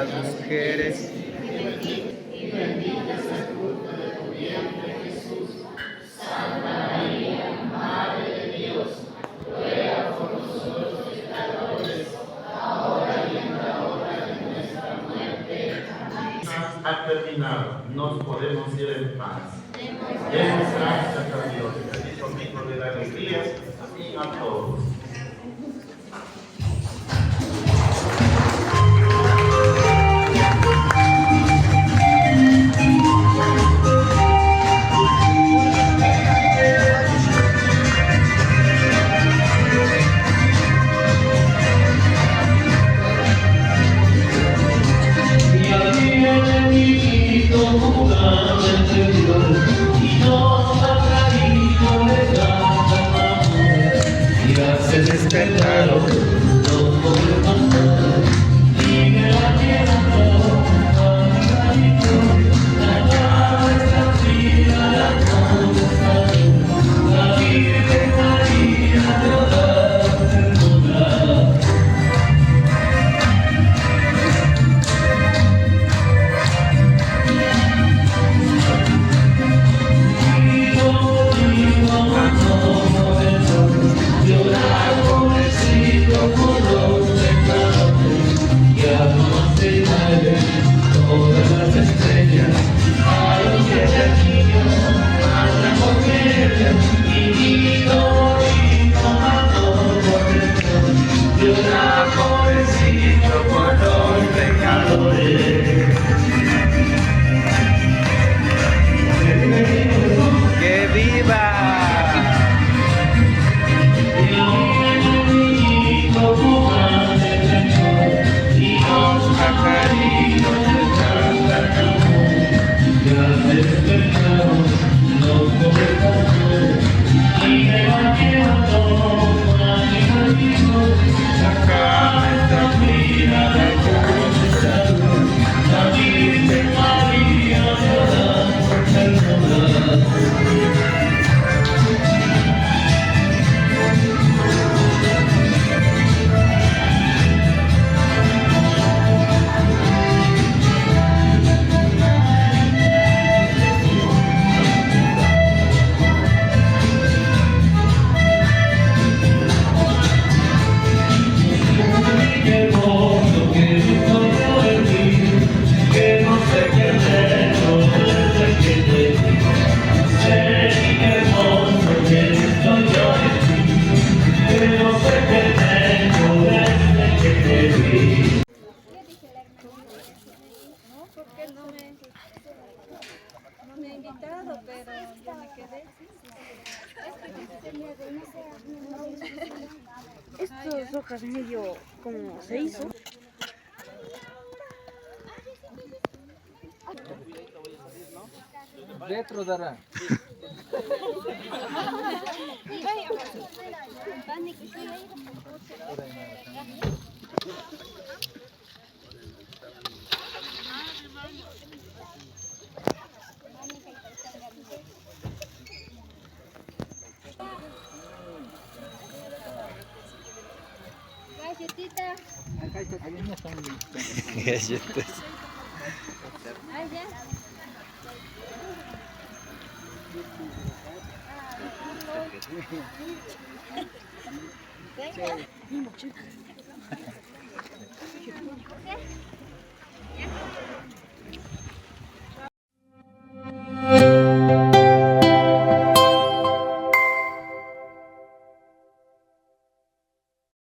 las mujeres. Ha terminado, nos podemos ir en paz. Demos gracias a Dios, el conmigo de la alegría y a todos. Se despertaron. ¡Que viva! Porque no me ha invitado, pero yo me quedé. Estos hojas medio como se hizo. Retro dará. Galletita. Galletas. Ay, ya. Venga.